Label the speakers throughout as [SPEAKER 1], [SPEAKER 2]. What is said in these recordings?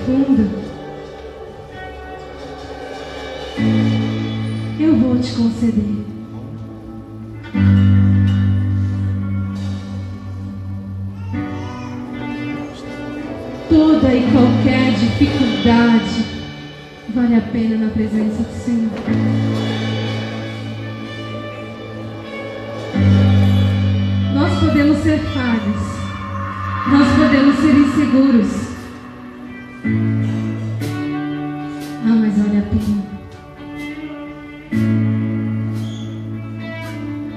[SPEAKER 1] profunda, eu vou te conceder. Toda e qualquer dificuldade vale a pena na presença do Senhor. Nós podemos ser falhos, nós podemos ser inseguros, mas vale a pena.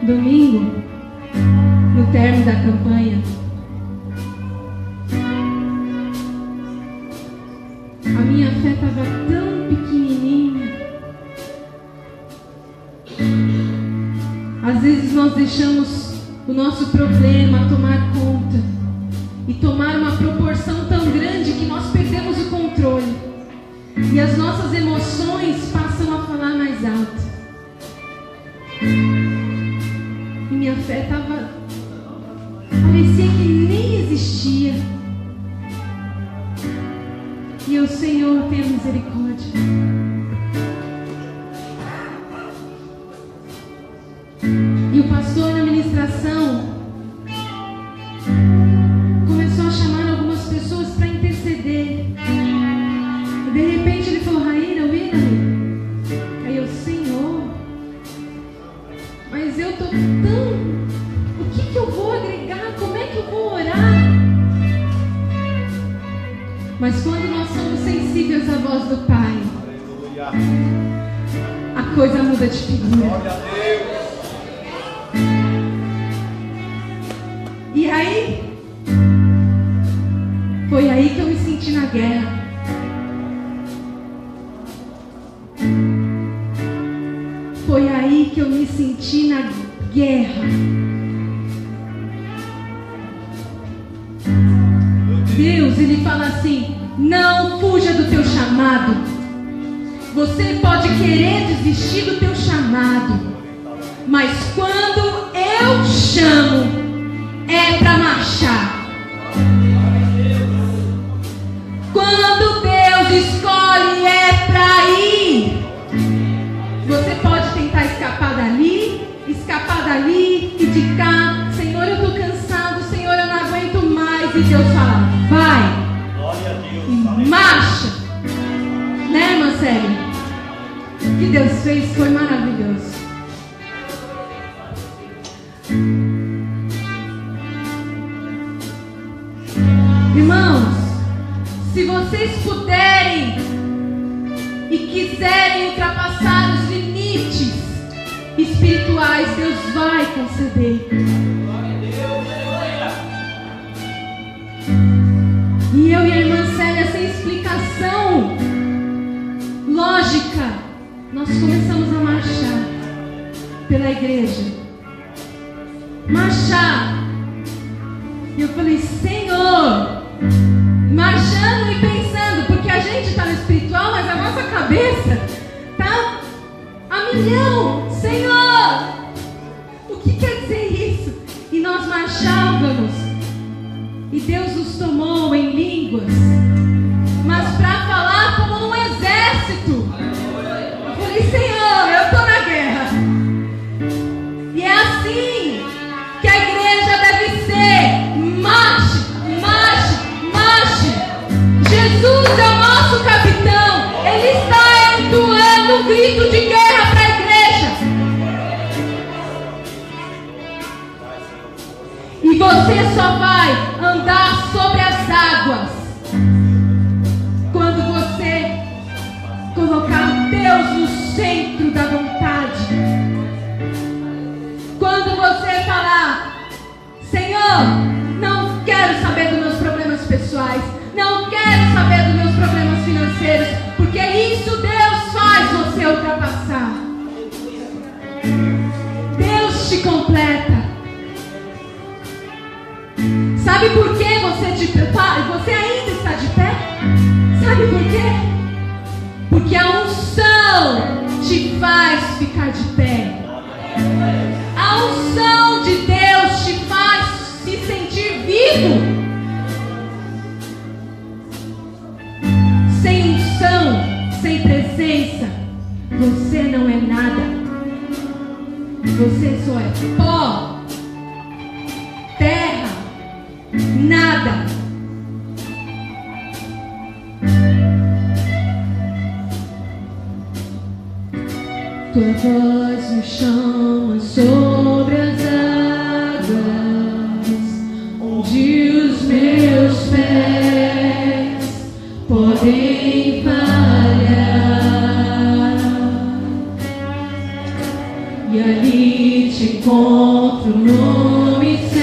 [SPEAKER 1] Domingo, no término da campanha, a minha fé estava tão pequenininha. Às vezes nós deixamos o nosso problema tomar conta e tomar uma proporção tão grande que nós perdemos o controle e as nossas emoções passam a falar mais alto. E minha fé estava, parecia que nem existia. E o Senhor tenha misericórdia. E o pastor na ministração começou a chamar algumas pessoas para interceder. E de repente ele falou: Raíra, William. Aí eu: Senhor, mas eu estou tão... O que eu vou agregar? Como é que eu vou orar? Mas quando nós somos sensíveis à voz do Pai, a coisa muda de figura. E aí, foi aí que eu me senti na guerra. Foi aí que eu me senti na guerra. Deus, Ele fala assim: não fuja do teu chamado. Você pode querer desistir do teu chamado, mas quando eu chamo, é para marchar. Quando Deus escolhe, é para ir. Você pode tentar escapar dali e de cá. Senhor, eu estou cansado. Senhor, eu não aguento mais. E Deus fala: vai. E marcha. Né, irmã Célia? O que Deus fez foi maravilhoso. Irmãos, se vocês puderem e quiserem ultrapassar os limites espirituais, Deus vai conceder. E eu e a irmã Célia, sem explicação lógica, nós começamos a marchar pela igreja. Marchar. E eu falei: Senhor, marchando e pensando, porque a gente está no espiritual, mas a nossa cabeça está a milhão. Senhor, o que quer dizer isso? E nós marchávamos, e Deus nos tomou em línguas, mas para falar como num exército. Eu falei: Senhor, eu estou na guerra. E é assim que a igreja deve ser. Marche, marche, marche. Jesus é o nosso capitão. Ele está entoando um grito de guerra para a igreja. E você só vai andar sobre as águas quando você colocar Deus no centro da vontade. Quando você falar: Senhor, não quero saber dos meus problemas pessoais, não quero saber dos meus problemas financeiros, porque isso Deus faz você ultrapassar. Deus te completa. Sabe por que você ainda está de pé? Sabe por quê? Porque a unção te faz ficar de pé. A unção de Deus te faz se sentir vivo. Você só é pó, terra, nada. Tua voz me chama sobre as águas, onde os meus pés podem falhar, e ali te encontro no mistério,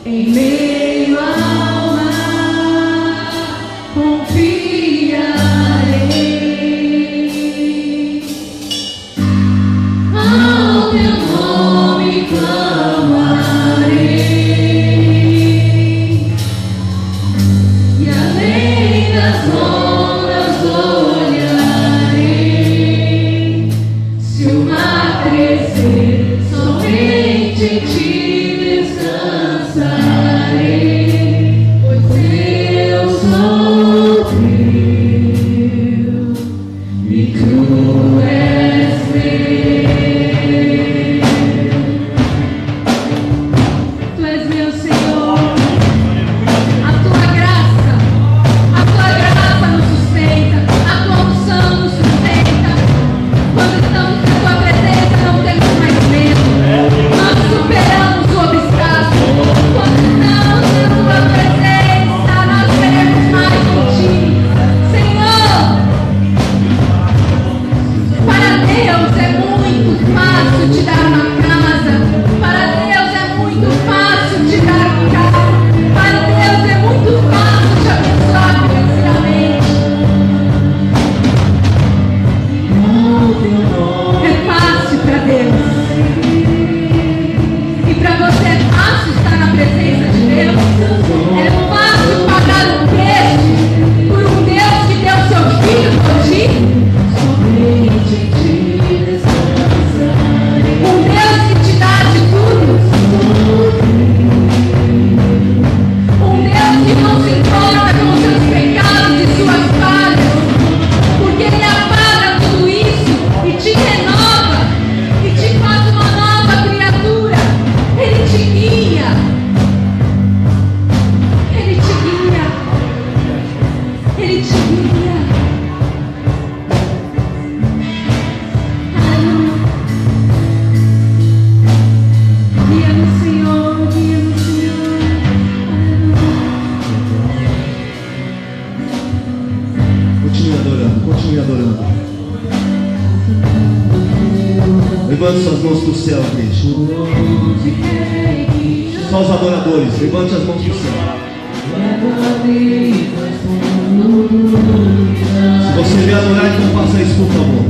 [SPEAKER 1] em meio ao mar, confiarei. Ao teu nome clamarei, e além das ondas olharei. Se o mar crescer, somente em ti descansarei, pois eu sou teu e tu és meu. Tu és meu Senhor. A tua graça nos sustenta, a tua unção nos sustenta. Quando estamos na tua presença, não temos mais medo. Nós superamos o obstáculo. Quando estamos na tua presença, nós queremos mais de ti. Senhor, para Deus é muito fácil te dar uma casa. Para Deus é muito fácil te dar um carro. Para Deus é muito fácil te abençoar financeiramente. É fácil para Deus. E para você é fácil estar na presença de Deus. É fácil pagar um preço por um Deus que deu seu filho por ti. Um Deus que te dá de tudo. Um Deus que não se importa com os seus pecados e suas falhas, porque Ele apaga tudo isso e te renova e te faz uma nova criatura. Ele te guia. Ele te guia. Ele te guia. Aleluia. Guia no Senhor, guia no Senhor.
[SPEAKER 2] Continue adorando, continue adorando. Levante suas mãos para o céu, igreja. Só os adoradores, levante as mãos para o céu. Se você vier adorar, então faça isso, por favor.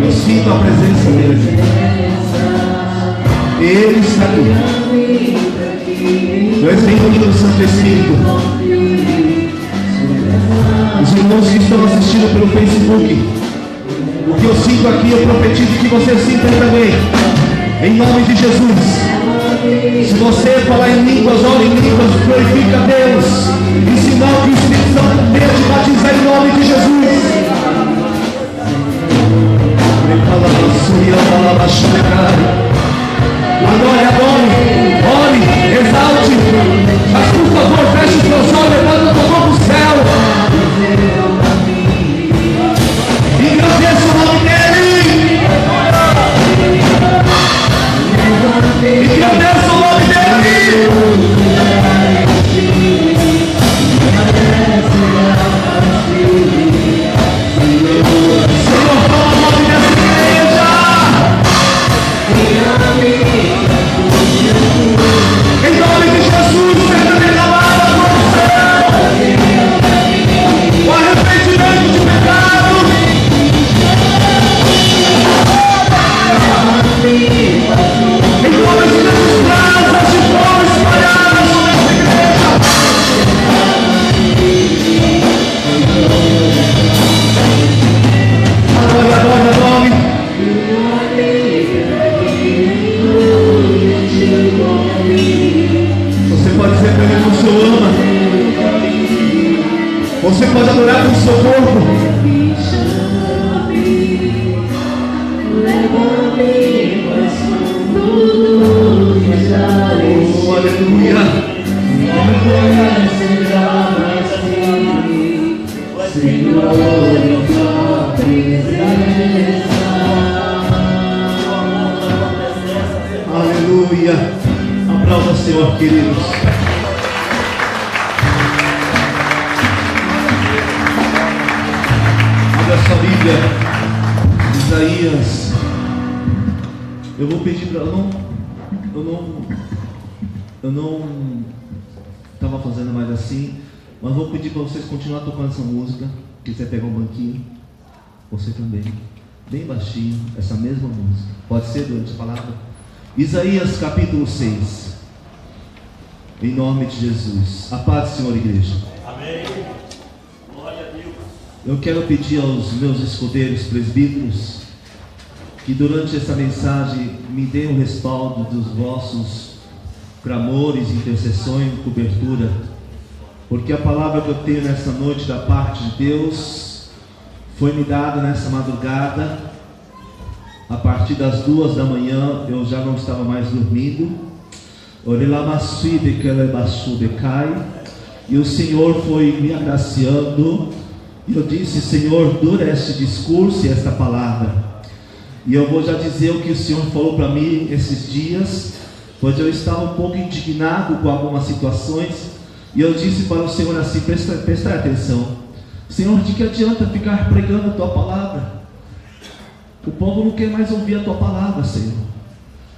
[SPEAKER 2] Eu sinto a presença dele. Ele está aqui. Nós vemos do Santo Espírito. Os irmãos que estão assistindo pelo Facebook, o que eu sinto aqui, eu profetizo que você sinta também, em nome de Jesus. Se você falar em línguas, ora em línguas, glorifica a Deus, em sinal que o Espírito Santo Deus te batizar em nome de Jesus. Adore, adore, ore, exalte, mas por favor feche os seus olhos, levanta a tua mão para o céu. Engrandeça o nome dele. Engrandeça o nome dele. Senhor, fala o nome dessa igreja. Em nome de Jesus, seja derramada no céu. O arrependimento de pecado. Em nome de Jesus, brasas de fogo espalhadas sobre essa igreja. Adore, adore, adore. Você pode dizer para ele que o Senhor ama. Você pode adorar com o seu corpo. Oh, aleluia.
[SPEAKER 3] Senhor, tua presença.
[SPEAKER 2] Aleluia. Aplauda o Senhor, queridos. Abra sua Bíblia, Isaías. Eu vou pedir para... Eu não estava fazendo mais assim, mas vou pedir para vocês continuar tocando essa música. Se quiser pegar um banquinho, você também, bem baixinho, essa mesma música. Pode ser durante a palavra? Isaías capítulo 6. Em nome de Jesus. A paz do Senhor, igreja.
[SPEAKER 3] Amém. Glória a Deus.
[SPEAKER 2] Eu quero pedir aos meus escudeiros presbíteros que durante essa mensagem me deem o respaldo dos vossos clamores, intercessões, cobertura, porque a palavra que eu tenho nessa noite da parte de Deus foi me dada nessa madrugada. A partir das 2 da manhã eu já não estava mais dormindo, e o Senhor foi me agraciando, e eu disse: Senhor, dura este discurso e esta palavra. E eu vou já dizer o que o Senhor falou para mim esses dias, pois eu estava um pouco indignado com algumas situações, e eu disse para o Senhor assim: presta atenção, Senhor, de que adianta ficar pregando a tua palavra? O povo não quer mais ouvir a tua palavra, Senhor.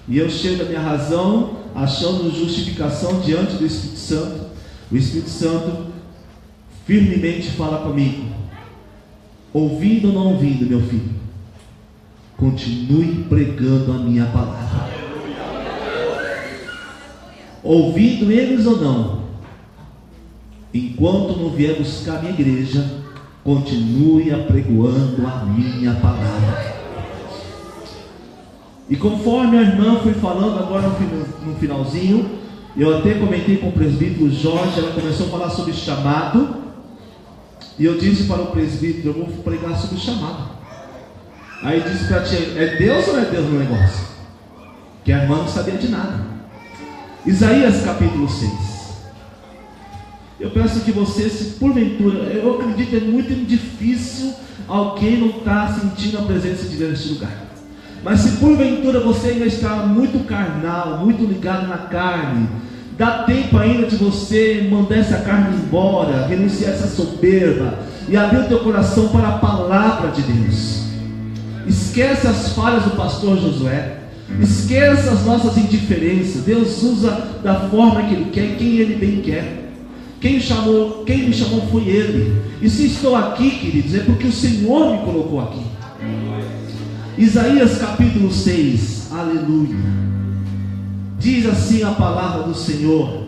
[SPEAKER 2] E eu cheio da minha razão, achando justificação diante do Espírito Santo. O Espírito Santo firmemente fala comigo: ouvindo ou não ouvindo, meu filho, continue pregando a minha palavra. Ouvindo eles ou não, enquanto não vier buscar a minha igreja, continue apregoando a minha palavra. E conforme a irmã foi falando agora no finalzinho, eu até comentei com o presbítero Jorge, ela começou a falar sobre chamado, e eu disse para o presbítero: eu vou pregar sobre chamado. Aí disse para a tia: é Deus ou não é Deus no negócio? Que a irmã não sabia de nada. Isaías capítulo 6. Eu peço que você, se porventura, eu acredito que é muito difícil alguém não estar sentindo a presença de Deus neste lugar. Mas se porventura você ainda está muito carnal, muito ligado na carne, dá tempo ainda de você mandar essa carne embora, renunciar essa soberba e abrir o teu coração para a palavra de Deus. Esquece as falhas do pastor Josué, esqueça as nossas indiferenças. Deus usa da forma que Ele quer, quem Ele bem quer. Quem me chamou foi Ele. E se estou aqui, queridos, é porque o Senhor me colocou aqui. Isaías capítulo 6, aleluia. Diz assim a palavra do Senhor,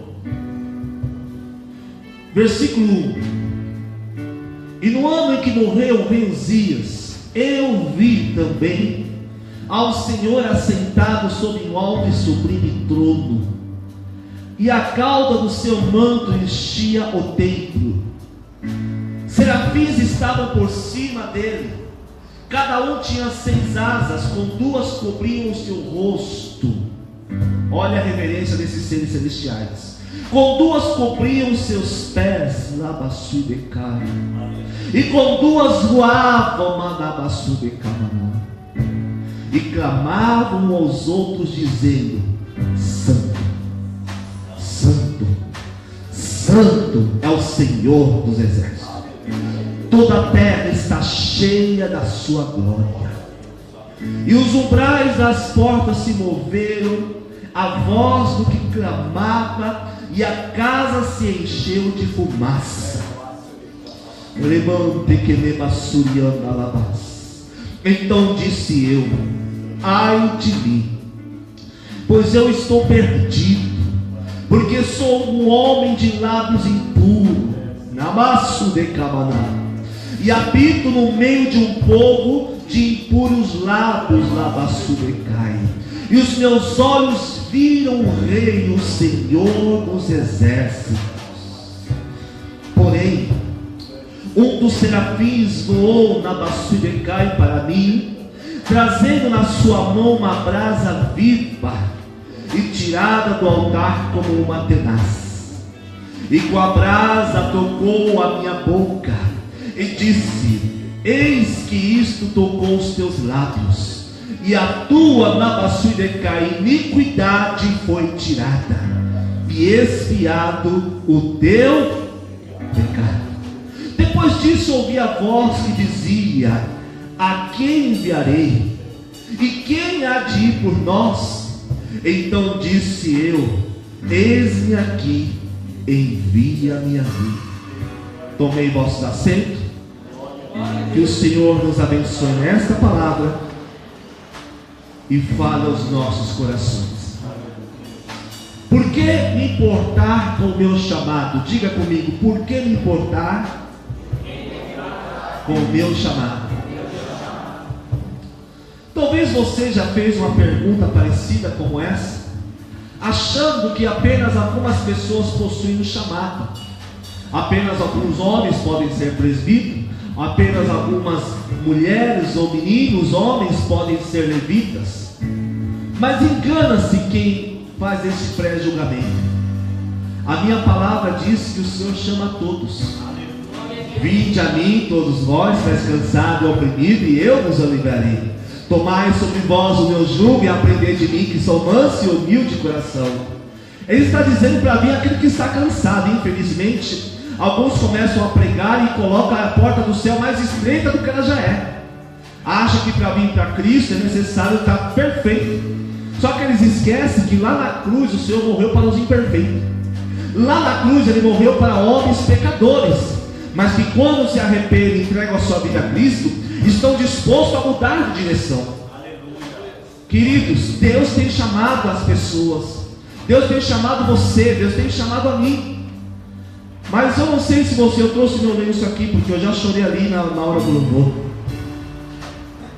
[SPEAKER 2] versículo 1: e no ano em que morreu o rei Uzias, eu vi também ao Senhor assentado sobre um alto e sublime trono, e a cauda do seu manto enchia o templo. Serafins estavam por cima dele, cada um tinha 6 asas, com 2 cobriam o seu rosto. Olha a reverência desses seres celestiais. Com 2 cobriam os seus pés, labassudekai, e com 2 voavam, manabassudekamana, e clamavam aos outros dizendo: Santo, Santo, Santo é o Senhor dos exércitos. Toda a terra está cheia da sua glória. E os umbrais das portas se moveram, a voz do que clamava, e a casa se encheu de fumaça. Então disse eu: ai de mim, pois eu estou perdido, porque sou um homem de lábios impuros, e habito no meio de um povo de impuros lábios, e os meus olhos viram o Rei, o Senhor dos exércitos. Porém, um dos serafins voou na Bassudekai para mim, trazendo na sua mão uma brasa viva, e tirada do altar como uma tenaz, e com a brasa tocou a minha boca, e disse: eis que isto tocou os teus lábios, e a tua Nabasuidecai iniquidade foi tirada, e expiado o teu pecado. Depois disso ouvi a voz que dizia: a quem enviarei? E quem há de ir por nós? Então disse eu: eis-me aqui, envia-me a mim. Tomei vossos assentos. Que o Senhor nos abençoe nesta palavra e fale aos nossos corações. Por que me importar com o meu chamado? Diga comigo: por que me importar com o meu chamado? Talvez você já fez uma pergunta parecida como essa, achando que apenas algumas pessoas possuem um chamado. Apenas alguns homens podem ser presbíteros, apenas algumas mulheres ou meninos, homens, podem ser levitas. Mas engana-se quem faz esse pré-julgamento. A minha palavra diz que o Senhor chama a todos. Vinde a mim, todos vós, estáis cansados e oprimidos, e eu vos aliviarei. Tomai sobre vós o meu jugo e aprendei de mim, que sou manso e humilde de coração. Ele está dizendo para mim aquele que está cansado. Infelizmente, alguns começam a pregar e colocam a porta do céu mais estreita do que ela já é. Acham que para vir para Cristo é necessário estar perfeito. Só que eles esquecem que lá na cruz o Senhor morreu para os imperfeitos. Lá na cruz Ele morreu para homens pecadores, mas que quando se arrependem e entregam a sua vida a Cristo, estão dispostos a mudar de direção. Queridos, Deus tem chamado as pessoas, Deus tem chamado você, Deus tem chamado a mim. Mas eu não sei se você, eu trouxe meu lenço aqui, porque eu já chorei ali na hora do louvor.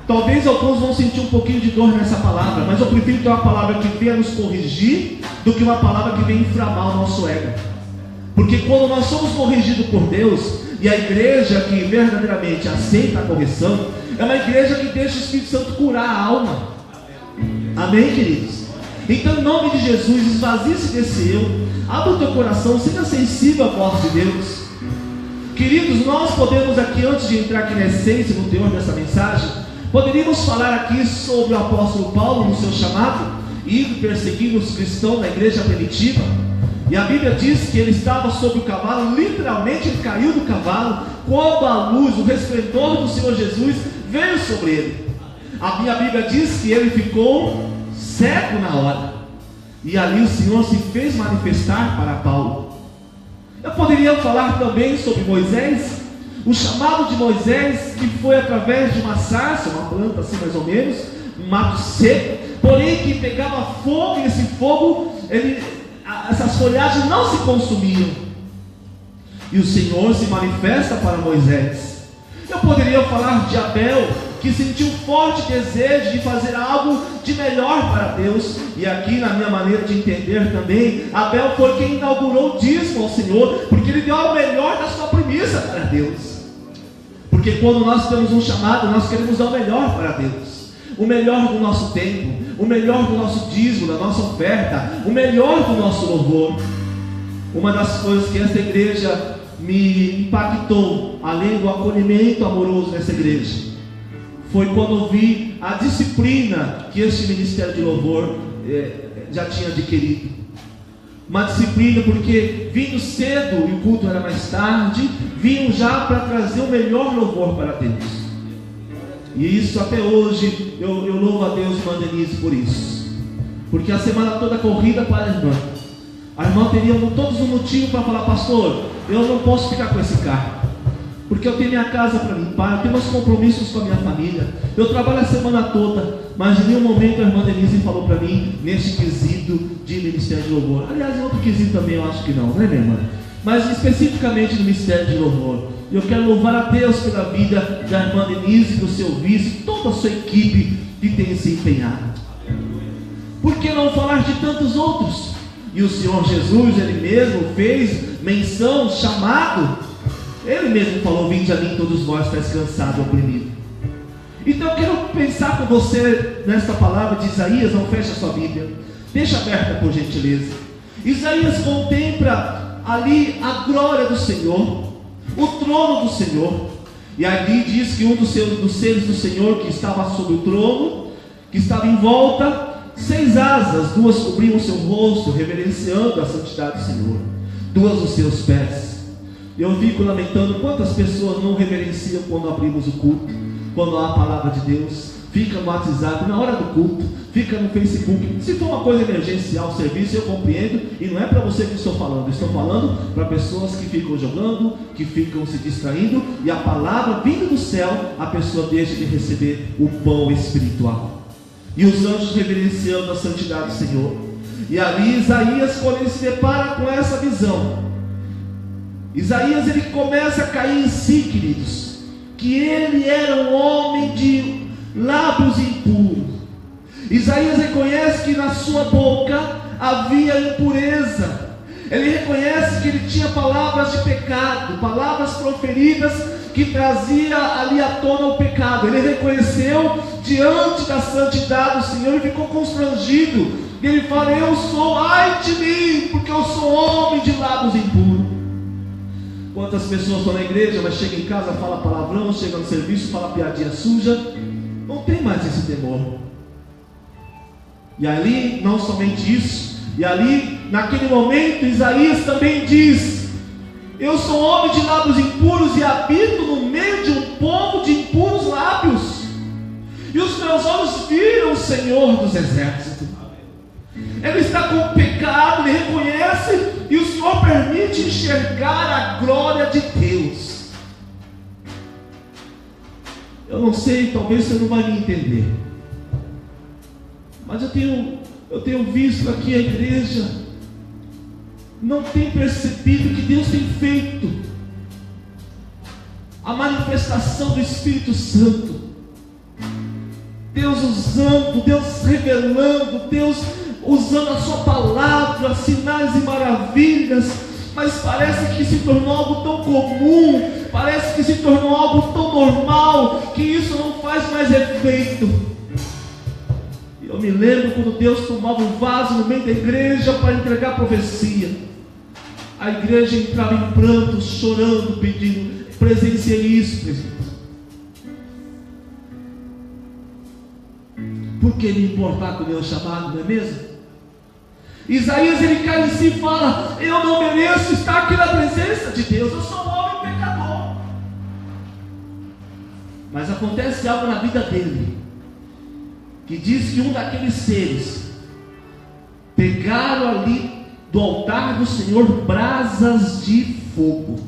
[SPEAKER 2] Talvez alguns vão sentir um pouquinho de dor nessa palavra, mas eu prefiro ter uma palavra que venha nos corrigir, do que uma palavra que venha inflamar o nosso ego. Porque quando nós somos corrigidos por Deus, e a igreja que verdadeiramente aceita a correção, é uma igreja que deixa o Espírito Santo curar a alma. Amém, queridos? Então, em nome de Jesus, esvazie-se desse eu, abra o teu coração, seja sensível à voz de Deus. Queridos, nós podemos aqui, antes de entrar aqui na essência, no teor dessa mensagem, poderíamos falar aqui sobre o apóstolo Paulo no seu chamado, indo perseguindo os cristãos da igreja primitiva. E a Bíblia diz que ele estava sobre o cavalo, literalmente ele caiu do cavalo, quando a luz, o resplendor do Senhor Jesus veio sobre ele. A minha Bíblia diz que ele ficou cego na hora, e ali o Senhor se fez manifestar para Paulo. Eu poderia falar também sobre Moisés, o chamado de Moisés, que foi através de uma sarça, uma planta assim mais ou menos, um mato seco, porém que pegava fogo, e esse fogo, essas folhagens não se consumiam, e o Senhor se manifesta para Moisés. Eu poderia falar de Abel, que sentiu forte desejo de fazer algo de melhor para Deus, e aqui na minha maneira de entender também, Abel foi quem inaugurou o dízimo ao Senhor, porque ele deu o melhor da sua premissa para Deus. Porque quando nós temos um chamado, nós queremos dar o melhor para Deus, o melhor do nosso tempo, o melhor do nosso dízimo, da nossa oferta, o melhor do nosso louvor. Uma das coisas que esta igreja me impactou, além do acolhimento amoroso dessa igreja, foi quando eu vi a disciplina que este ministério de louvor já tinha adquirido. Uma disciplina, porque vindo cedo e o culto era mais tarde, vinham já para trazer o melhor louvor para Deus. E isso até hoje eu louvo a Deus, irmã Denise, por isso. Porque a semana toda corrida para a irmã. A irmã teria todos um motivo para falar: pastor, eu não posso ficar com esse carro, porque eu tenho minha casa para limpar, eu tenho meus compromissos com a minha família, eu trabalho a semana toda. Mas em nenhum momento a irmã Denise falou para mim neste quesito de ministério de louvor. Aliás, em outro quesito também eu acho que não, né, minha irmã? Mas especificamente no ministério de louvor. Eu quero louvar a Deus pela vida da irmã Denise, do seu vice, toda a sua equipe que tem se empenhado. Por que não falar de tantos outros? E o Senhor Jesus, Ele mesmo fez menção, chamado. Ele mesmo falou: vinde a mim todos vós que estáis cansados e oprimidos. Então eu quero pensar com você nesta palavra de Isaías. Não feche a sua Bíblia. Deixa aberta, por gentileza. Isaías contempla ali a glória do Senhor, o trono do Senhor. E ali diz que um dos seres do Senhor que estava sobre o trono, que estava em volta, 6 asas, 2 cobriam o seu rosto, reverenciando a santidade do Senhor, 2 os seus pés. Eu fico lamentando quantas pessoas não reverenciam quando abrimos o culto, quando há a palavra de Deus. Fica no WhatsApp na hora do culto, fica no Facebook. Se for uma coisa emergencial, serviço, eu compreendo, e não é para você que estou falando para pessoas que ficam jogando, que ficam se distraindo, e a palavra vindo do céu, a pessoa deixa de receber o pão espiritual. E os anjos reverenciando a santidade do Senhor. E ali Isaías, quando ele se depara com essa visão, Isaías ele começa a cair em si, queridos, que ele era um homem de lábios impuros. Isaías reconhece que na sua boca havia impureza. Ele reconhece que ele tinha palavras de pecado, palavras proferidas que trazia ali à tona o pecado. Ele reconheceu diante da santidade do Senhor e ficou constrangido. E ele fala: eu sou, ai de mim, porque eu sou homem de lábios impuros. Quantas pessoas estão na igreja, mas chega em casa, fala palavrão, chega no serviço, fala piadinha suja. Não tem mais esse temor. E ali, não somente isso, e ali, naquele momento, Isaías também diz: eu sou homem de lábios impuros e habito no meio de um povo de impuros lábios, e os meus olhos viram o Senhor dos exércitos. Ele está com o pecado, ele reconhece, e o Senhor permite enxergar a glória de Deus. Eu não sei, talvez você não vai me entender, mas eu tenho visto aqui a igreja não tem percebido que Deus tem feito a manifestação do Espírito Santo. Deus usando, Deus revelando, Deus usando a sua palavra, sinais e maravilhas, mas parece que se tornou algo tão comum, parece que se tornou algo tão normal, que isso não faz mais efeito. Eu me lembro quando Deus tomava um vaso no meio da igreja para entregar profecia, a igreja entrava em prantos, chorando, pedindo. Presenciei isso, presidente. Por que me importar com o meu chamado, não é mesmo? Isaías ele cai em si e fala: eu não mereço estar aqui na presença de Deus, eu sou um homem pecador. Mas acontece algo na vida dele, que diz que um daqueles seres pegaram ali do altar do Senhor brasas de fogo,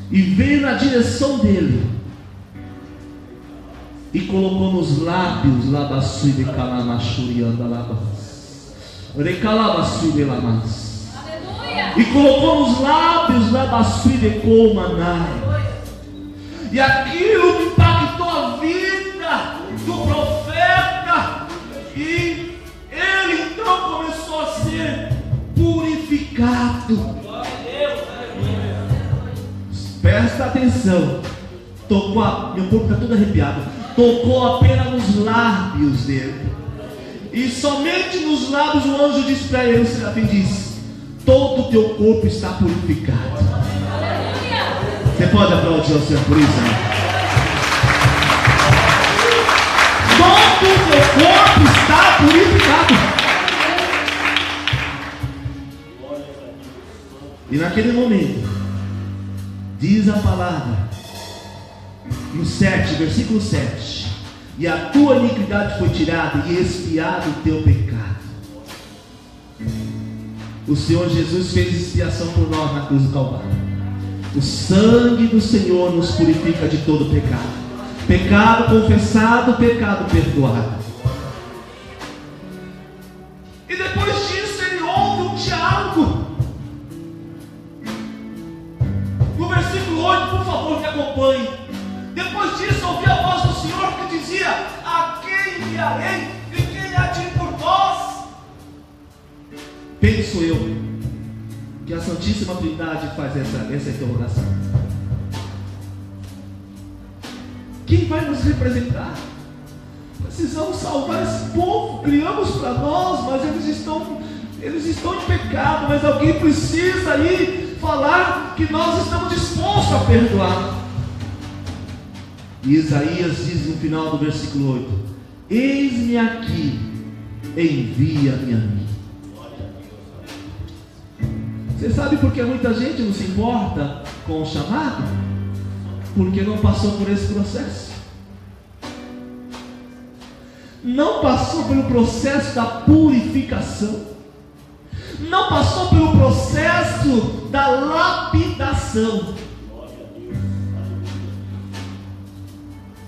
[SPEAKER 2] e veio na direção dele e colocou nos lábios labassui de calamachuri andalabas, recalabassui de lamas, e colocou nos lábios labassui de colmanai, e aquilo impactou a vida do profeta, e ele então começou a ser purificado. Presta atenção, tocou, meu corpo está todo arrepiado, tocou apenas nos lábios dele, e somente nos lábios o anjo disse para ele, o serafim diz: todo o teu corpo está purificado. Você pode aplaudir o Senhor por isso, né? Todo o teu corpo está purificado. E naquele momento, diz a palavra, no 7, versículo 7: e a tua iniquidade foi tirada e expiado o teu pecado. O Senhor Jesus fez expiação por nós na cruz do Calvário. O sangue do Senhor nos purifica de todo pecado. Pecado confessado, pecado perdoado. E depois disso ele ouve um diálogo. No versículo 8, por favor, me acompanhe. Depois disso ouvi a voz do Senhor que dizia: a quem enviarei e quem há de ir por nós? Penso eu que a Santíssima Trindade faz essa interrogação. Quem vai nos representar? precisamos salvar esse povo. Criamos para nós, mas eles estão em pecado. Mas alguém precisa ir falar que nós estamos dispostos a perdoar. E Isaías diz no final do versículo 8: eis-me aqui, envia-me a mim. Você sabe por que muita gente não se importa com o chamado? Porque não passou por esse processo. Não passou pelo processo da purificação. Não passou pelo processo da lapidação.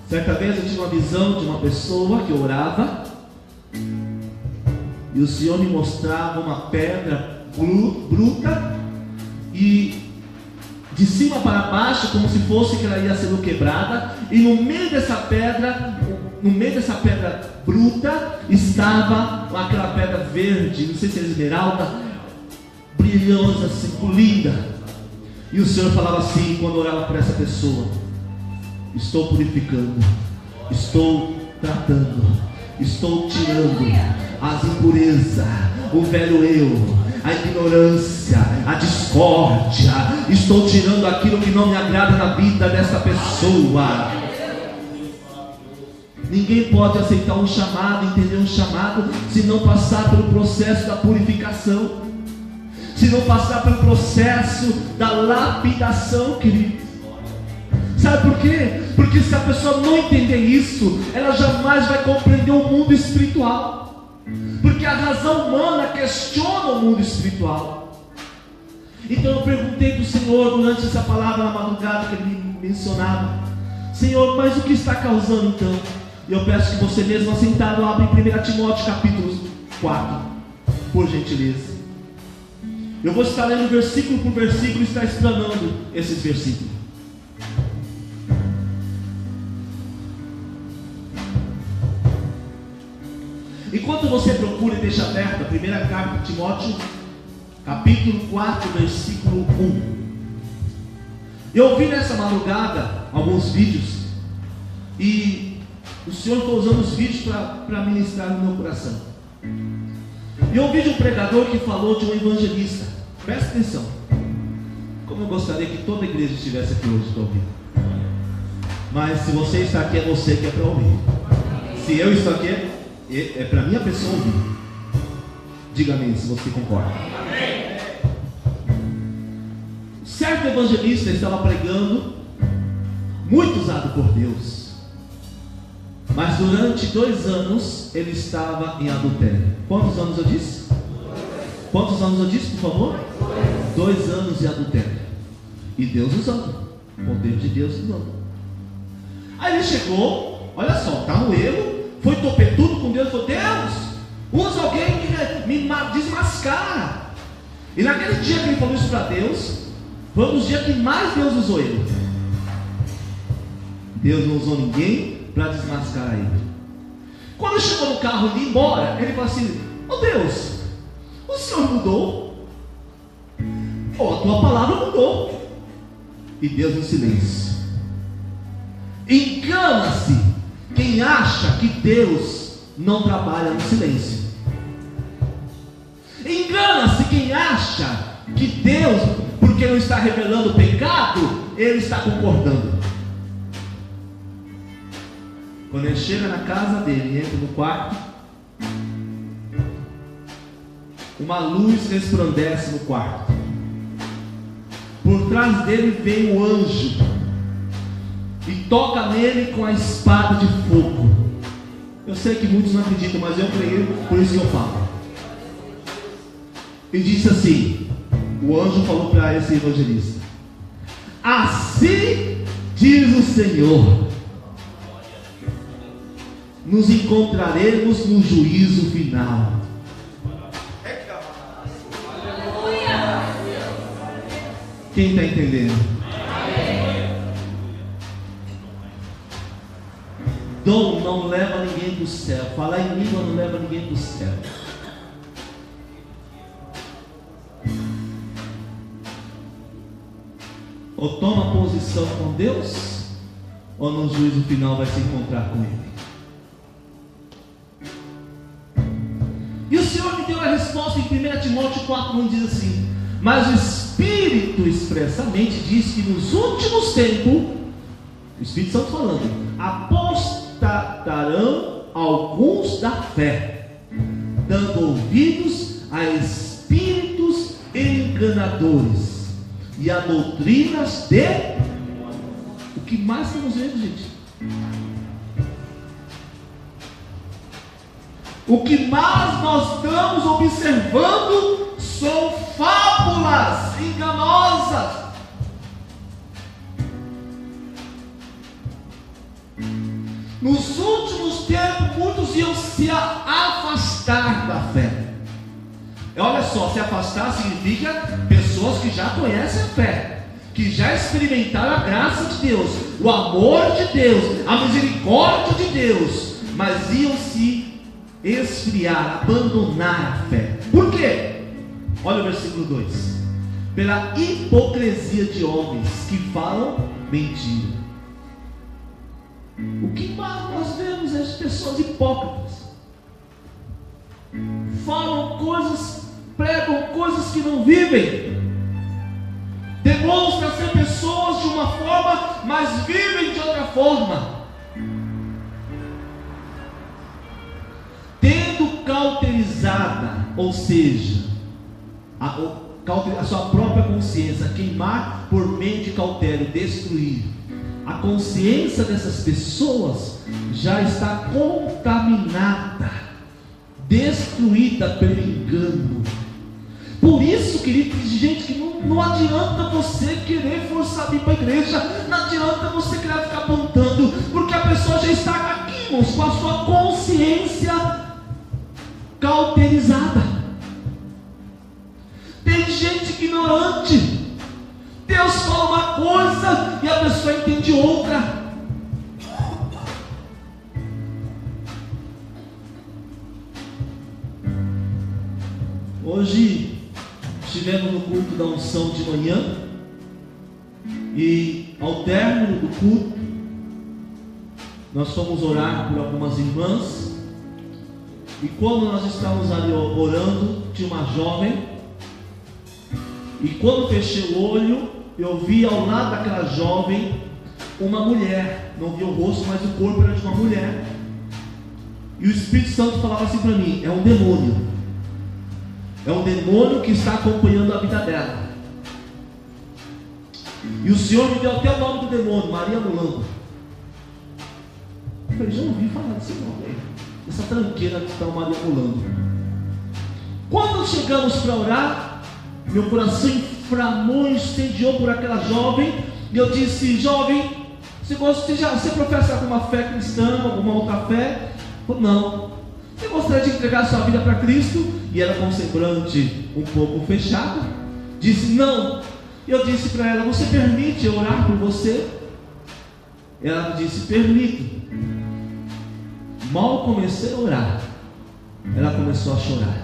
[SPEAKER 2] Certa vez eu tive uma visão de uma pessoa que orava, e o Senhor me mostrava uma pedra bruta, e de cima para baixo, como se fosse que ela ia sendo quebrada, e no meio dessa pedra bruta, estava aquela pedra verde, não sei se é esmeralda, brilhosa, assim, linda. E o Senhor falava assim, quando orava por essa pessoa: estou purificando, estou tratando, estou tirando as impurezas, o velho eu, a ignorância, a discórdia. Estou tirando aquilo que não me agrada na vida dessa pessoa. Ninguém pode aceitar um chamado, entender um chamado, se não passar pelo processo da purificação, se não passar pelo processo da lapidação, querido. Sabe por quê? Porque se a pessoa não entender isso, ela jamais vai compreender o mundo espiritual. Porque a razão humana questiona o mundo espiritual. Então eu perguntei para o Senhor durante essa palavra na madrugada que ele me mencionava: Senhor, mas o que está causando então? E eu peço que você mesmo assentado abra em 1 Timóteo capítulo 4, por gentileza. Eu vou estar lendo versículo por versículo e estar explanando esses versículos. Enquanto você procura e deixa aberta a primeira carta de Timóteo, capítulo 4, versículo 1. Eu ouvi nessa madrugada alguns vídeos, e o Senhor está usando os vídeos para ministrar no meu coração. E eu ouvi de um pregador que falou de um evangelista. Presta atenção. Como eu gostaria que toda a igreja estivesse aqui hoje para ouvir. Mas se você está aqui, é você que é para ouvir. Se eu estou aqui, é para minha pessoa ouvir. Diga-me se você concorda. Certo evangelista estava pregando, muito usado por Deus, mas durante 2 anos ele estava em adultério. Quantos anos eu disse? Quantos anos eu disse, por favor? 2 anos de adultério. E Deus usando, o poder de Deus usando. Aí ele chegou, olha só, está no erro, foi topetudo com Deus, falou: Deus, usa alguém que me desmascara. E naquele dia que ele falou isso para Deus, foi um dos dias que mais Deus usou ele. Deus não usou ninguém para desmascarar ele. Quando chegou no carro e ia embora, ele falou assim: oh Deus, o Senhor mudou? Oh, a tua palavra mudou. E Deus em silêncio. Engana-se quem acha que Deus não trabalha no silêncio. Engana-se quem acha que Deus, porque não está revelando o pecado, ele está concordando. Quando ele chega na casa dele, entra no quarto, uma luz resplandece no quarto. Por trás dele vem o anjo e toca nele com a espada de fogo. Eu sei que muitos não acreditam, mas eu creio, por isso que eu falo. E disse assim, o anjo falou para esse evangelista: assim diz o Senhor, nos encontraremos no juízo final. Quem está entendendo? Dom não leva ninguém para o céu. Falar em língua não leva ninguém para o céu. Ou toma posição com Deus, ou no juízo final vai se encontrar com Ele. resposta em 1 Timóteo 4:1 diz assim: mas o Espírito expressamente diz que nos últimos tempos, o Espírito Santo falando, apostatarão alguns da fé, dando ouvidos a espíritos enganadores e a doutrinas de... O que mais estamos vendo, gente? O que mais nós estamos observando são fábulas enganosas. Nos últimos tempos, muitos iam se afastar da fé. Olha só, se afastar significa pessoas que já conhecem a fé, que já experimentaram a graça de Deus, o amor de Deus, a misericórdia de Deus, mas iam se esfriar, abandonar a fé. Por quê? Olha o versículo 2: pela hipocrisia de homens que falam mentira. O que mais nós vemos é as pessoas hipócritas, falam coisas, pregam coisas que não vivem, demonstram ser pessoas de uma forma, mas vivem de outra forma, tendo cauterizada, ou seja, a sua própria consciência, queimar por meio de cautério, destruir. A consciência dessas pessoas já está contaminada, destruída pelo engano. Por isso, querido, gente, que não adianta você querer forçar a vir para a igreja, não adianta você querer ficar apontando, porque a pessoa já está aqui, irmãos, com a sua consciência cauterizada. Tem gente ignorante. Deus fala uma coisa e a pessoa entende outra. Hoje estivemos no culto da unção de manhã, e ao término do culto nós fomos orar por algumas irmãs, e quando nós estávamos ali orando, tinha uma jovem. E quando fechei o olho, eu vi ao lado daquela jovem uma mulher. Não vi o rosto, mas o corpo era de uma mulher. E o Espírito Santo falava assim para mim: é um demônio. É um demônio que está acompanhando a vida dela. E o Senhor me deu até o nome do demônio, Maria Mulambo. Eu falei: já ouvi falar desse nome aí, essa tranqueira que está o Maria Mulambo. Quando chegamos para orar, meu coração inflamou, incendiou por aquela jovem. E eu disse: jovem, você professa alguma fé cristã, alguma outra fé? Não. Você gostaria de entregar sua vida para Cristo? E ela, com um semblante um pouco fechado, disse: não. Eu disse para ela: você permite eu orar por você? Ela disse: permito. Mal comecei a orar, ela começou a chorar.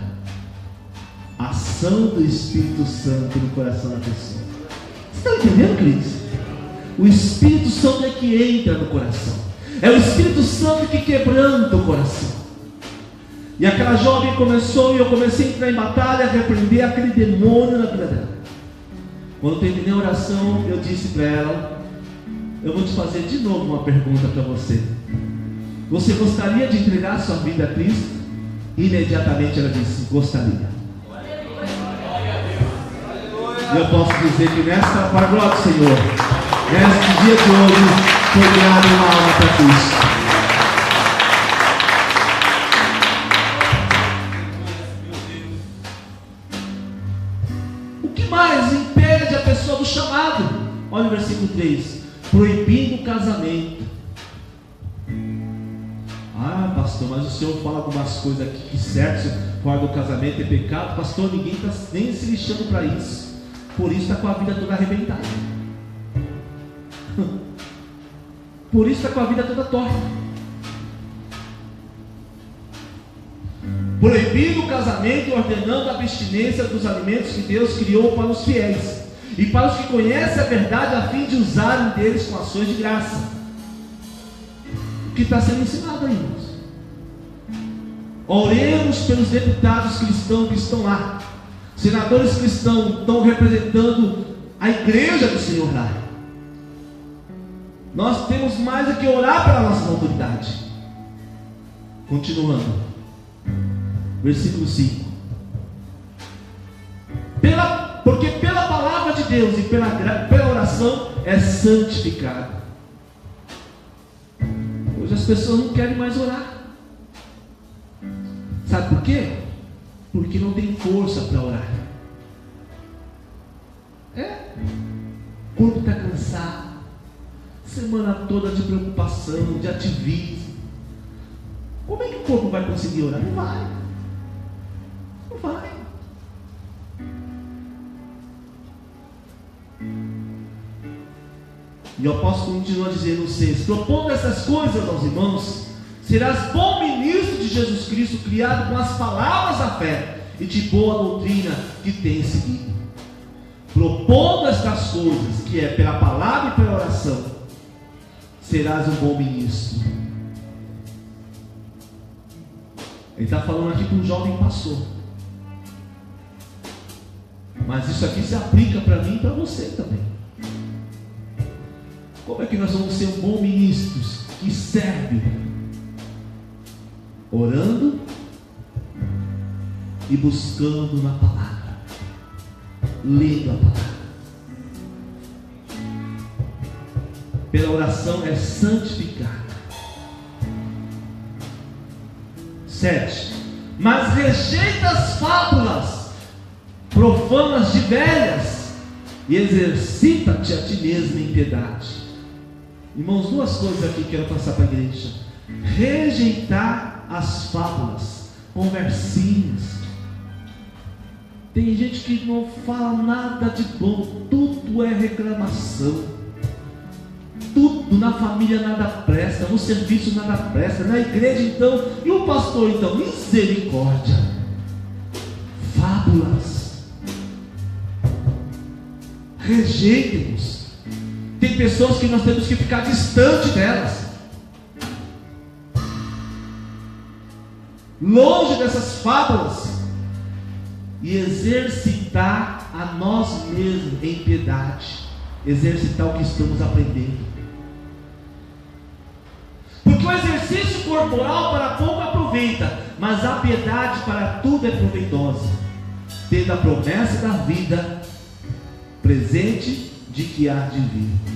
[SPEAKER 2] Ação do Espírito Santo no coração da pessoa. Você está entendendo, queridos? O Espírito Santo é que entra no coração. É o Espírito Santo que quebranta o coração. E aquela jovem começou, e eu comecei a entrar em batalha, a repreender aquele demônio na vida dela. Quando terminei a oração, eu disse para ela: eu vou te fazer de novo uma pergunta para você. Você gostaria de entregar sua vida a Cristo? Imediatamente ela disse: gostaria. E eu posso dizer que para a glória do Senhor, neste dia de hoje, foi criada uma alma para Cristo. O que mais impede a pessoa do chamado? Olha o versículo 3: proibindo o casamento. Ah, pastor, mas o senhor fala algumas coisas aqui que sexo fora do casamento é pecado. Pastor, ninguém está nem se lixando para isso. Por isso está com a vida toda arrebentada. Por isso está com a vida toda torta. Proibindo o casamento e ordenando a abstinência dos alimentos que Deus criou para os fiéis e para os que conhecem a verdade, a fim de usarem deles com ações de graça. O que está sendo ensinado aí, irmãos? Oremos pelos deputados cristãos que estão lá, senadores cristãos que estão representando a igreja do Senhor lá. Nós temos mais do que orar pela nossa autoridade. Continuando, versículo 5. Porque pela palavra de Deus e pela oração é santificado. Hoje as pessoas não querem mais orar. Sabe por quê? Porque não tem força para orar. O corpo está cansado, semana toda de preocupação, de ativismo. Como é que o corpo vai conseguir orar? Não vai. Não vai. E o apóstolo continua dizendo: 6: propondo essas coisas aos irmãos, serás bom ministro de Jesus Cristo, criado com as palavras da fé e de boa doutrina que tens seguido. Propondo estas coisas, que é pela palavra e pela oração, serás um bom ministro. Ele está falando aqui para um jovem pastor, mas isso aqui se aplica para mim e para você também. Como é que nós vamos ser um bom ministro que serve? Orando e buscando na palavra, lendo a palavra. Pela oração é santificada. 7. Mas rejeita as fábulas profanas de velhas e exercita-te a ti mesmo em piedade. Irmãos, duas coisas aqui que eu quero passar para a igreja: rejeitar as fábulas, conversinhas. Tem gente que não fala nada de bom, tudo é reclamação, tudo na família nada presta, no serviço nada presta, na igreja então, e o pastor então, misericórdia. Fábulas, rejeitem-nos. Tem pessoas que nós temos que ficar distante delas, longe dessas fábulas, e exercitar a nós mesmos em piedade, exercitar o que estamos aprendendo. Porque o exercício corporal para pouco aproveita, mas a piedade para tudo é proveitosa, tendo a promessa da vida presente de que há de vir.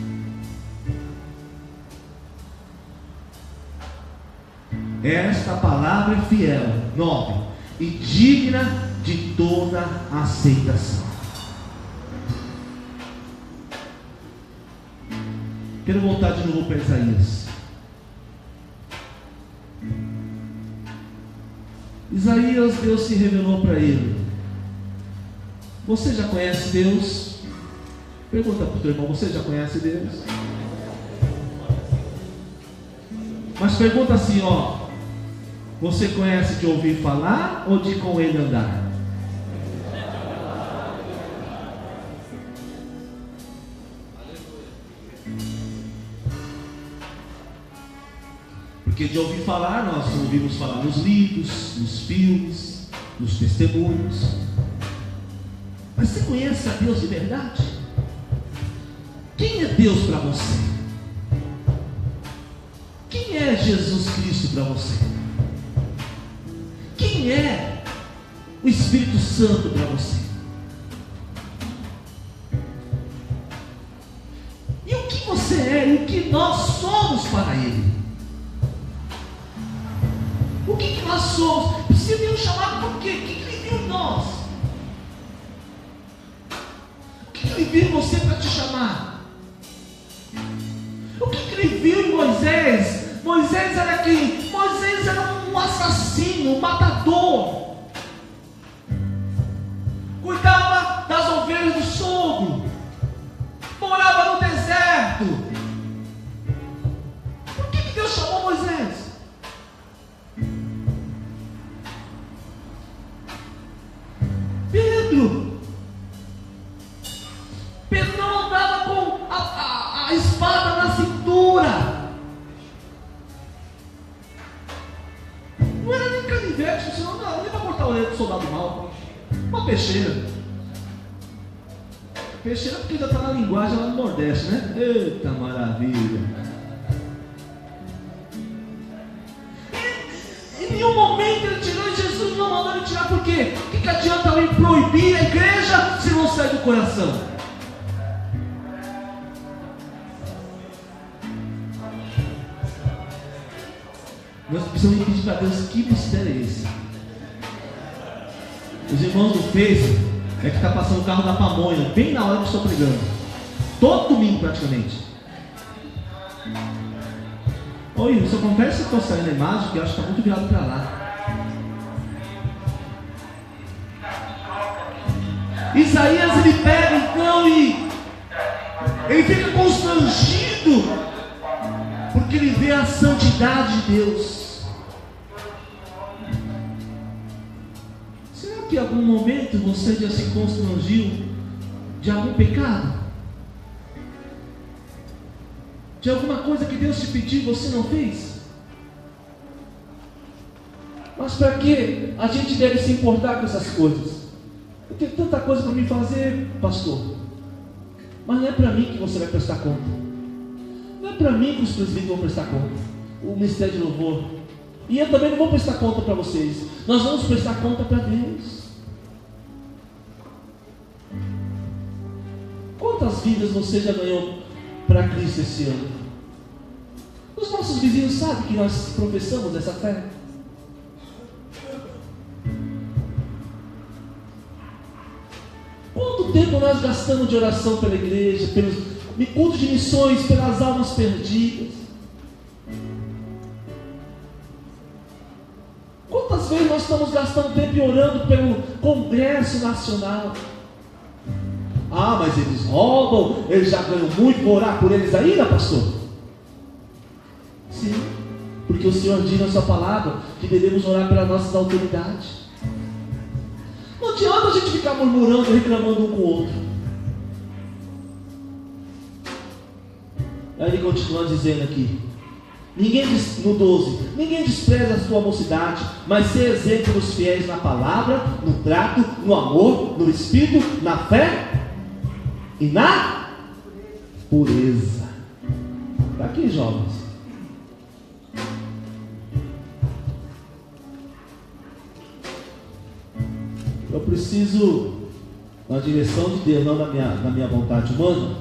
[SPEAKER 2] Esta palavra é fiel. 9. E digna de toda aceitação. Quero voltar de novo para Isaías. Isaías, Deus se revelou para ele. Você já conhece Deus? Pergunta para o teu irmão: você já conhece Deus? Mas pergunta assim, ó: você conhece de ouvir falar ou de com ele andar? Porque de ouvir falar, nós ouvimos falar nos livros, nos filmes, nos testemunhos. Mas você conhece a Deus de verdade? Quem é Deus para você? Quem é Jesus Cristo para você? Quem é o Espírito Santo para você? E o que você é e o que nós somos para Ele? O que nós somos? Você veio chamar por quê? O que Ele viu em nós? O que Ele viu em você para te chamar? O que Ele viu em Moisés? Moisés era quem? Moisés era um assassino, um matador. Cuidava das ovelhas do sogro. Morava no deserto. Por que Deus chamou Moisés? Pedro não andava com a espada na cintura. Não era nem canivete Uma peixeira. Peixeira porque já está na linguagem lá no Nordeste, né? Eita maravilha! Em nenhum momento ele tirou e Jesus não mandou ele tirar. Por quê? O que adianta alguém proibir a igreja se não sai do coração? Nós precisamos pedir para Deus que mistério é esse. Os irmãos do Face é que está passando o carro da pamonha bem na hora que estou pregando. Todo domingo praticamente. Oi, só confere se eu estou saindo a imagem, que eu acho que está muito virado para lá. Isaías ele pega então e ele fica constrangido, porque ele vê a santidade de Deus. Será que em algum momento você já se constrangiu de algum pecado? De alguma coisa que Deus te pediu e você não fez? Mas para que a gente deve se importar com essas coisas? Eu tenho tanta coisa para me fazer, pastor. Mas não é para mim que você vai prestar conta. Não é para mim que os presbíteros vão prestar conta. O ministério de louvor. E eu também não vou prestar conta para vocês. Nós vamos prestar conta para Deus. Quantas vidas você já ganhou para Cristo esse ano? Os nossos vizinhos sabem que nós professamos essa fé. Quanto tempo nós gastamos de oração pela igreja, pelos cultos de missões, pelas almas perdidas? Quantas vezes nós estamos gastando tempo orando pelo Congresso Nacional? Ah, mas eles roubam, eles já ganham muito, vou orar por eles ainda, pastor? Sim, porque o Senhor diz na sua palavra que devemos orar pelas nossas autoridades. Não adianta a gente ficar murmurando e reclamando um com o outro. Aí ele continua dizendo aqui, no 12, ninguém despreza a sua mocidade, mas ser exemplo dos fiéis na palavra, no trato, no amor, no espírito, na fé e na pureza. Está aqui, jovens. Eu preciso, na direção de Deus, não na minha vontade humana,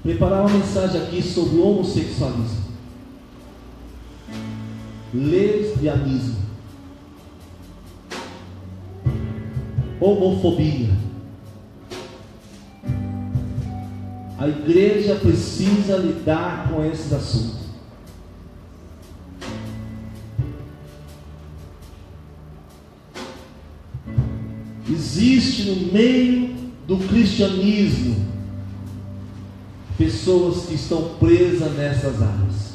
[SPEAKER 2] preparar uma mensagem aqui sobre o homossexualismo, lesbianismo, homofobia. A igreja precisa lidar com esses assuntos. Existe no meio do cristianismo pessoas que estão presas nessas áreas.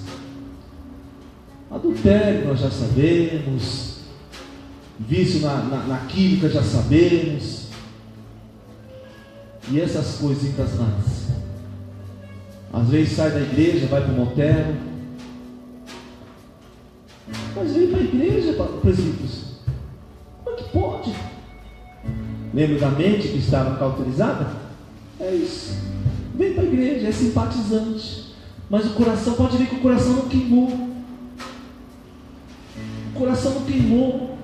[SPEAKER 2] Adultério nós já sabemos, vício na química já sabemos, e essas coisitas mais. Às vezes sai da igreja, vai para o motel, mas vem para a igreja, presbíteros. Como é que pode? Lembra da mente que estava cauterizada? É isso. Vem para a igreja, é simpatizante. Mas o coração, pode ver que o coração não queimou. O coração não queimou.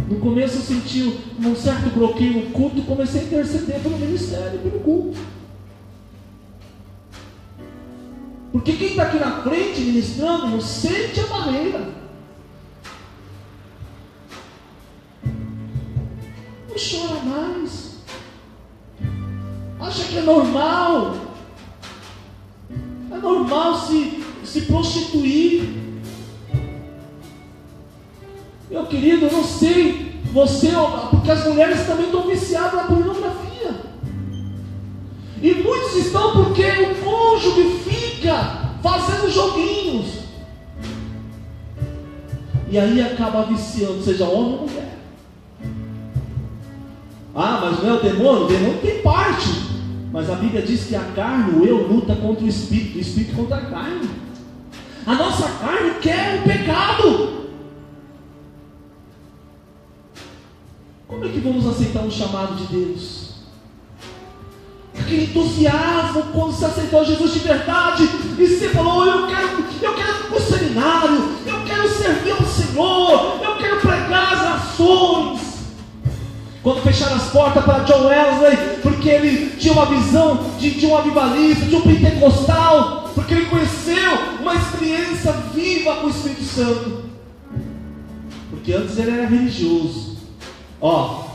[SPEAKER 2] No começo eu senti um certo bloqueio no culto e comecei a interceder pelo ministério, pelo culto. Porque quem está aqui na frente ministrando não sente a barreira. Não chora mais. Acha que é normal. É normal se prostituir. Meu querido, eu não sei você, porque as mulheres também estão viciadas na pornografia. E muitos estão porque o cônjuge fica fazendo joguinhos. E aí acaba viciando, seja homem ou mulher. Ah, mas não é o demônio tem parte. Mas a Bíblia diz que a carne, o eu, luta contra o espírito contra a carne. A nossa carne quer o pecado. Como é que vamos aceitar um chamado de Deus? Aquele entusiasmo quando você aceitou Jesus de verdade e você falou: eu quero ir para o seminário, eu quero servir ao Senhor, eu quero pregar as nações. Quando fecharam as portas para John Wesley, porque ele tinha uma visão de um avivalista, de um pentecostal, porque ele conheceu uma experiência viva com o Espírito Santo. Porque antes ele era religioso.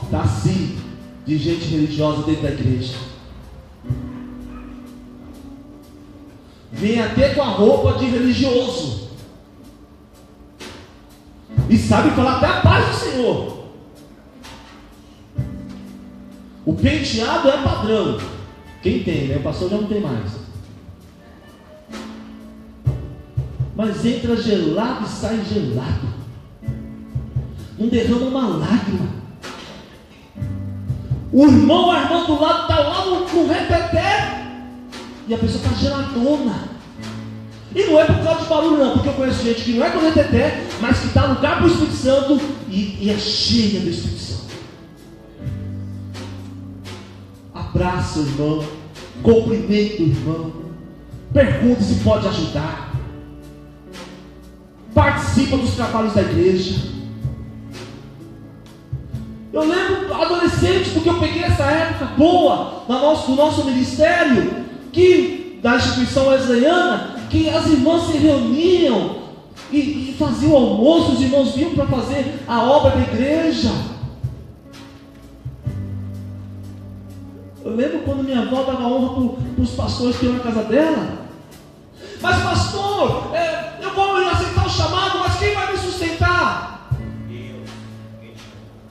[SPEAKER 2] Está assim de gente religiosa dentro da igreja. Vem até com a roupa de religioso e sabe falar até a paz do Senhor. O penteado é padrão. Quem tem, né? O pastor já não tem mais. Mas entra gelado e sai gelado. Não derrama uma lágrima. O irmão, a irmã do lado está lá no reteté e a pessoa está geladona. E não é por causa de barulho não, porque eu conheço gente que não é com reteté, mas que está no lugar para o Espírito Santo e é cheia do Espírito Santo. Abraça o irmão, cumprimenta o irmão, pergunta se pode ajudar, participa dos trabalhos da igreja. Eu lembro adolescente, porque eu peguei essa época boa do nosso ministério, da instituição wesleyana, que as irmãs se reuniam e faziam o almoço, os irmãos vinham para fazer a obra da igreja. Eu lembro quando minha avó dava honra para os pastores que iam na casa dela. Mas pastor, eu vou aceitar o chamado, mas quem vai me sustentar?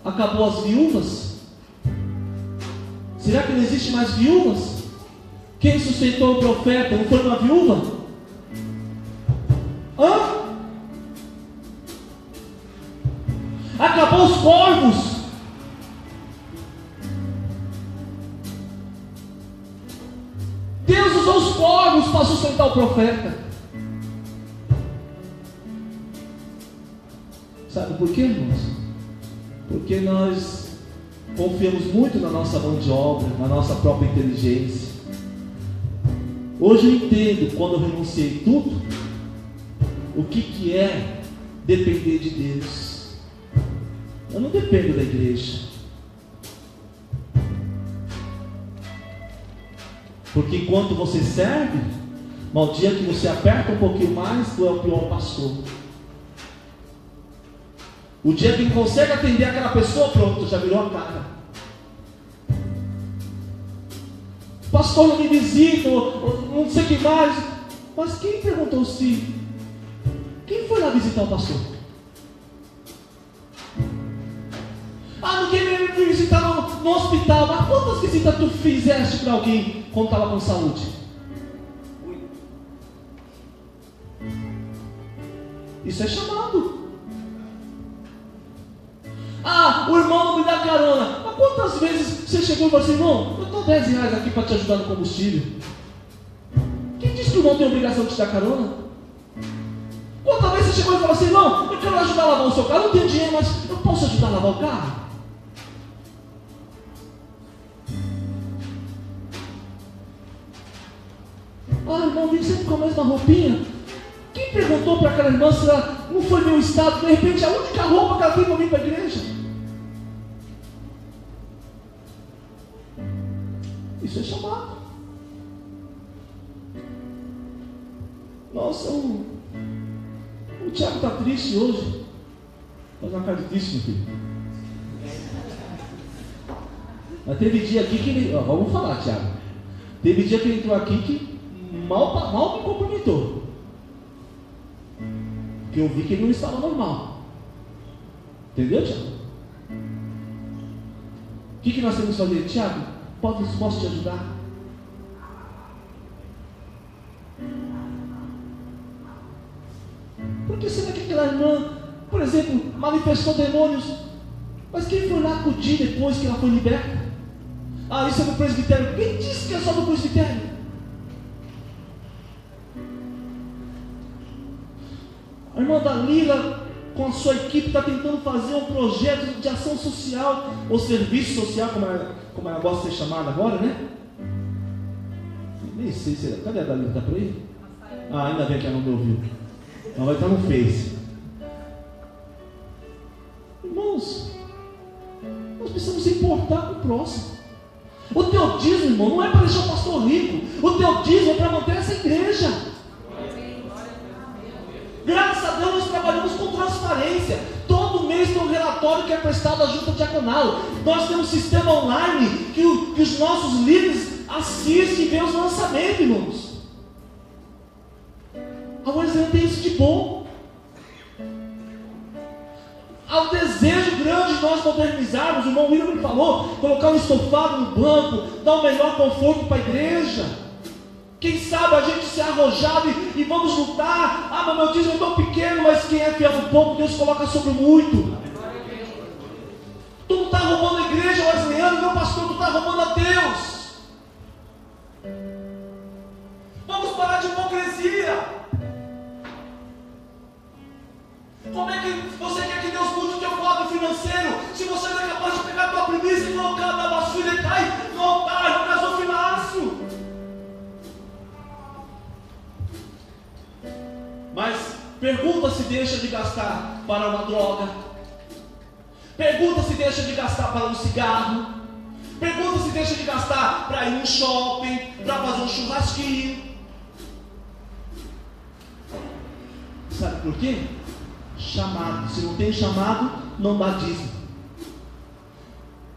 [SPEAKER 2] Acabou as viúvas? Será que não existe mais viúvas? Quem sustentou o profeta? Não foi uma viúva? Acabou os corvos? Deus usou os corvos para sustentar o profeta. Sabe por quê, irmãos? Porque nós confiamos muito na nossa mão de obra, na nossa própria inteligência. Hoje eu entendo, quando eu renunciei tudo, o que é depender de Deus. Eu não dependo da igreja. Porque enquanto você serve, no dia que você aperta um pouquinho mais, tu é o pior pastor. O dia que consegue atender aquela pessoa, pronto, já virou a cara. Pastor não me visita, não sei o que mais. Mas quem perguntou se? Quem foi lá visitar o pastor? Ninguém veio me visitar no hospital. Mas quantas visitas tu fizeste para alguém quando estava com saúde? Isso é chamado. O irmão não me dá carona. Mas quantas vezes você chegou e falou assim: irmão, eu estou R$10 aqui para te ajudar no combustível. Quem disse que o irmão tem obrigação de te dar carona? Quantas vezes você chegou e falou assim: não, eu quero ajudar a lavar o seu carro, eu não tenho dinheiro, mas eu posso ajudar a lavar o carro? Irmão, vem sempre com a mesma roupinha. Quem perguntou para aquela irmã se ela não foi meu estado? De repente, a única roupa que ela tem para vir para a igreja. Isso é chamado. Nossa, o Tiago está triste hoje. Faz uma cara de triste, meu filho. Mas teve dia aqui que ele... vamos falar, Tiago. Teve dia que ele entrou aqui que mal me cumprimentou. Porque eu vi que ele não estava normal. Entendeu, Tiago? O que nós temos que fazer? Tiago, posso te ajudar? Por que será que aquela irmã, por exemplo, manifestou demônios? Mas quem foi lá acudir depois que ela foi liberta? Isso é do presbitério. Quem disse que é só do presbitério? A irmã Dalila com a sua equipe, está tentando fazer um projeto de ação social, ou serviço social, como ela gosta de ser chamada agora, né? Nem sei se é. Cadê a Dalila? Está por aí? Ah, ainda bem que ela não me ouviu. Ela vai estar no Face. Irmãos, nós precisamos se importar com o próximo. O teu dízimo, irmão, não é para deixar o pastor rico. O teu dízimo é para manter essa igreja. Graças a Deus nós trabalhamos com transparência. Todo mês tem um relatório que é prestado à junta diaconal. Nós temos um sistema online que os nossos líderes assistem e veem os lançamentos, irmãos. A Wesley tem isso de bom. Há um desejo grande de nós modernizarmos. O irmão William me falou, colocar um estofado no banco, dar um melhor conforto para a igreja. Quem sabe a gente se arrojar e vamos lutar. Ah, mas meu dízimo é tão pequeno, mas quem é fiel no pouco, Deus coloca sobre muito. Tu não está roubando a igreja, Wesleyano, meu pastor, tu está roubando a Deus. Vamos parar de hipocrisia. Como é que você quer que Deus mude o teu quadro financeiro, se você não é capaz de pegar a tua primícia e colocar na vasilha e cair no altar, no gasofilácio? Mas pergunta se deixa de gastar para uma droga. Pergunta se deixa de gastar para um cigarro. Pergunta se deixa de gastar para ir no shopping, para fazer um churrasquinho. Sabe por quê? Chamado. Se não tem chamado, não dá dízimo.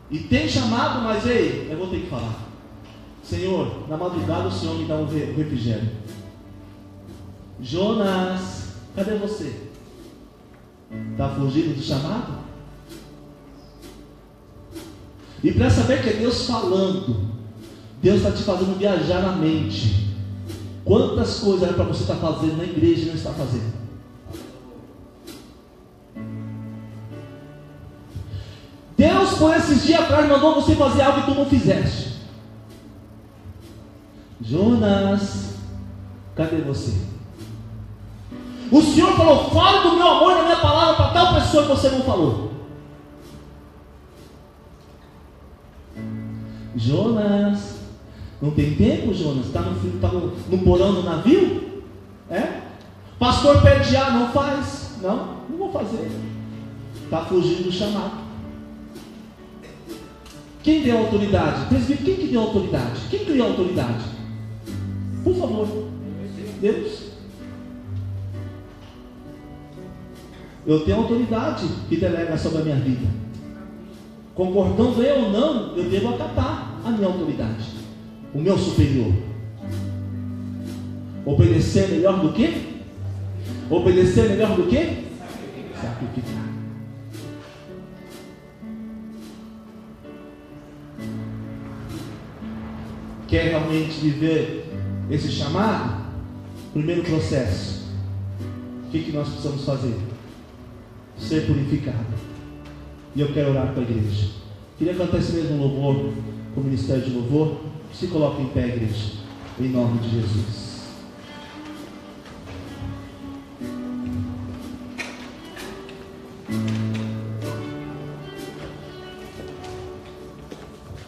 [SPEAKER 2] E tem chamado, mas ei, eu vou ter que falar. Senhor, na madrugada o Senhor me dá um refrigério. Jonas, cadê você? Está fugindo do chamado? E para saber que é Deus falando, Deus está te fazendo viajar na mente. Quantas coisas era para você estar fazendo na igreja e não está fazendo? Deus, por esses dias atrás, mandou você fazer algo que tu não fizeste. Jonas, cadê você? O Senhor falou, fale do meu amor na minha palavra para tal pessoa que você não falou. Jonas, não tem tempo, Jonas? Está no porão do navio? É? Pastor pede ar, não faz? Não vou fazer. Está fugindo do chamado. Quem deu autoridade? Presbítero, quem que deu autoridade? Quem criou a autoridade? Por favor. Deus. Eu tenho autoridade que delega sobre a minha vida. Concordando eu ou não, eu devo acatar a minha autoridade, o meu superior. Obedecer é melhor do que? Obedecer é melhor do que? Sacrificar. Quer realmente viver esse chamado? Primeiro processo. O que nós precisamos fazer? Ser purificado. E eu quero orar para a igreja. Queria cantar esse mesmo louvor com o ministério de louvor. Se coloque em pé, igreja, em nome de Jesus.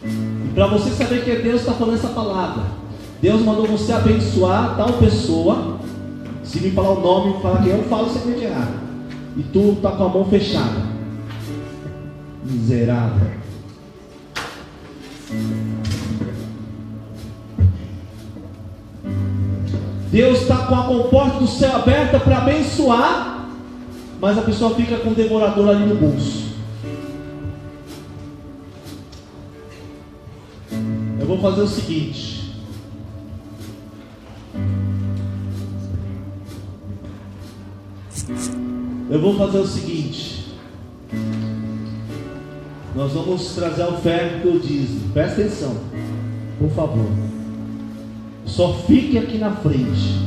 [SPEAKER 2] E para você saber que Deus está falando essa palavra, Deus mandou você abençoar tal pessoa. Se me falar o nome, falar quem eu falo, você vai errar. E tu está com a mão fechada. Miserável. Deus está com a comporta do céu aberta para abençoar, mas a pessoa fica com o devorador ali no bolso. Eu vou fazer o seguinte. Nós vamos trazer a oferta que eu disse. Presta atenção, por favor. Só fique aqui na frente.